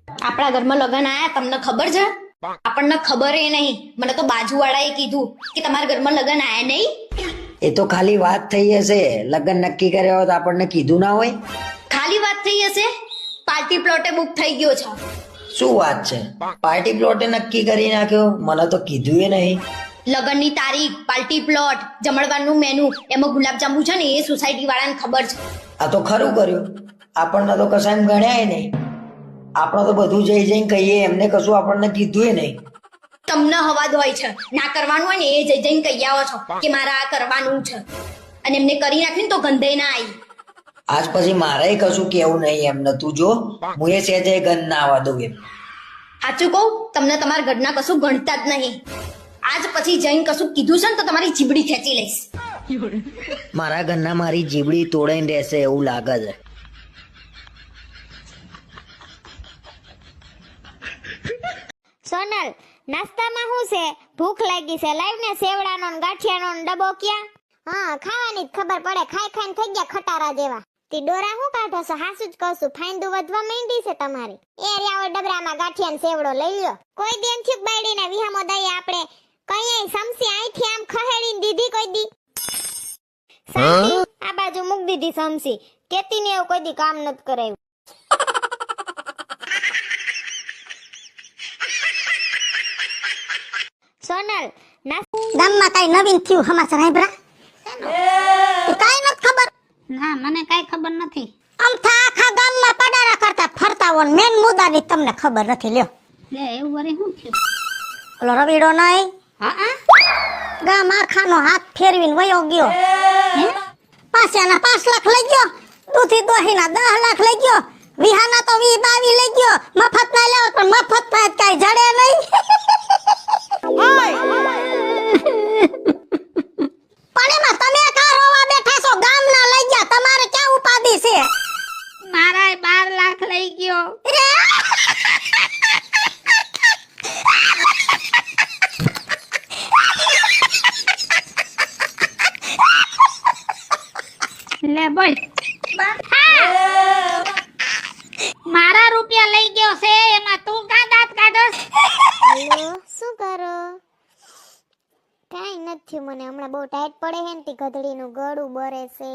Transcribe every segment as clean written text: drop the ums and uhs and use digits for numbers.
આપણા ઘરમાં લગન આયા તમને ખબર છે? આપણને ખબર એ નહીં. મને તો બાજુવાળાએ કીધું કે તમારા ઘરમાં લગન આયા નહીં. એ તો ખાલી વાત થઈ હશે. લગ્ન નક્કી કર્યા હોત આપણને કીધું ના હોય. ખાલી વાત થઈ હશે? પાર્ટી પ્લોટે બુક થઈ ગયો છે. શું વાત છે? પાર્ટી પ્લોટે નક્કી કરી નાખ્યો? મને તો કીધું એ નહીં. લગનની તારીખ, પાર્ટી પ્લોટ, જમણવારનું મેનુ, એમાં ગુલાબજાંબુ છે ને એ સોસાયટી વાળાને ખબર છે. આ તો ખરું કર્યું. આપણને તો કશાય ગણ્યા નહીં. આપણે તો બધું જઈ જઈને કહીએ, એમને કશું આપણને કીધું એ નહીં. તમને હવાદ હોય છે, ના કરવાનું હોય ને એ જઈ જઈને કહી આવો છો કે મારે આ કરવાનું છે, અને એમને કરી નાખ્યું તો ગંધે ના આવી. આજ પછી મારે કશું કેવું નહીં એમને. તું જો, હું એ સહેજે ગંધ ના આવવા દઉં એમ. સાચું કહું, તમને તમારા ઘરના કશું ગણતા જ નહીં. આજ પછી જઈને કશું કીધું છે ને તો તમારી જીબડી ખેંચી લઈશ. મારા ઘરના મારી જીબડી તોડાઈને રહેશે એવું લાગે છે. સોનલ, નાસ્તામાં શું છે? ભૂખ લાગી છે. લાવ ને સેવડાનો ને ગાંઠિયાનો ને ડબ્બો ક્યાં? હા, ખાવાની જ ખબર પડે. ખાઈ ખાઈને થઈ ગયા ખટારા જેવા. તી ડોરા શું કાઢો છો? હાસું જ કહું છું, ફાઈન્દુ વધવા માંડી છે તમારી. એ રહ્યા હોય ડબરામાં ગાંઠિયા ને સેવડો લઈ લ્યો. કોઈ દેન થયું બાયડીને વિહામો દઈએ આપણે કઈ સમસી આઈથી આમ ખહેડીને દીધી કોઈ દી? સાચી આ બાજુ મૂક દીધી સમસી. કેતી ને એવું કોઈ દી કામ નથી કરાયું. સોનલ, ગામમાં કઈ નવીન થયું સમાચાર સાંભળા? કઈ નથી ખબર? ના, મને કઈ ખબર નથી. આમથા આખા ગામમાં પડારા કરતા ફરતા હો, મેન મુદ્દાની તમને ખબર નથી. લ્યો, લે એવું વરે શું થયું? ઓલો રવીડો નહીં, હા, ગામ આખાનો હાથ ફેરવીને વયો ગયો. પાછાના 5 લાખ લઈ ગયો, દૂધી દોહીના 10 લાખ લઈ ગયો, વિહાના તો 20-22 લઈ ગયો. મફત ના લેવો પણ મફત માં કઈ જડે નહીં. પણ એમાં તમે કા રોવા બેઠા છો? ગામના લઈ ગયા, તમારે ક્યાં ઉપાધિ છે? મારા 12 લાખ લઈ ગયો. લે બોલ. મારા રૂપિયા લઈ ગયો છે, એમાં તું કા દાંત કાઢસ? હેલો, શું કરો? કાઈ નથી. મને હમણાં બહુ ટાઈટ પડે હે ને તી ગધડીનું ગળું બરે છે.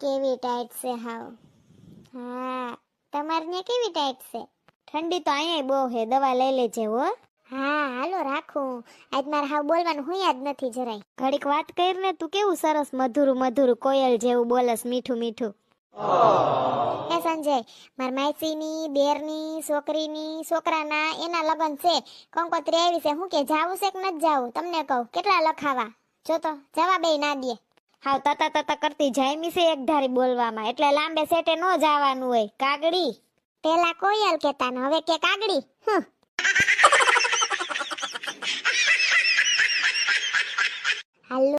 કેવી ટાઈટ છે હાવ. હા, તમારે ત્યાં કેવી ટાઈટ છે? ઠંડી તો અહીંયા બહુ હે, દવા લઈ લેજે હો. હા હાલો રાખું. આજ મારે હાવ બોલવાનું હુંયા જ નથી જરાય. ઘડીક વાત કર ને, તું કેવું સરસ મધુરું મધુરું કોયલ જેવું બોલસ, મીઠું મીઠું. હે સંજય, માર માસીની દેરની છોકરીની છોકરાના એના લગન છે. કંકોત્રી આવી છે. હું કે જાવું છે કે નથી જાવું? તમને કહું કેટલા લખાવા? જો તો જવાબે ના દે. હાવ તતા તતા કરતી જાયમી છે એક ધારી બોલવામાં, એટલે લાંબે સેટે નો જવાનું હોય. કાગડી પેલા કોયલ કેતા ને હવે કે કાગડી. હાલો.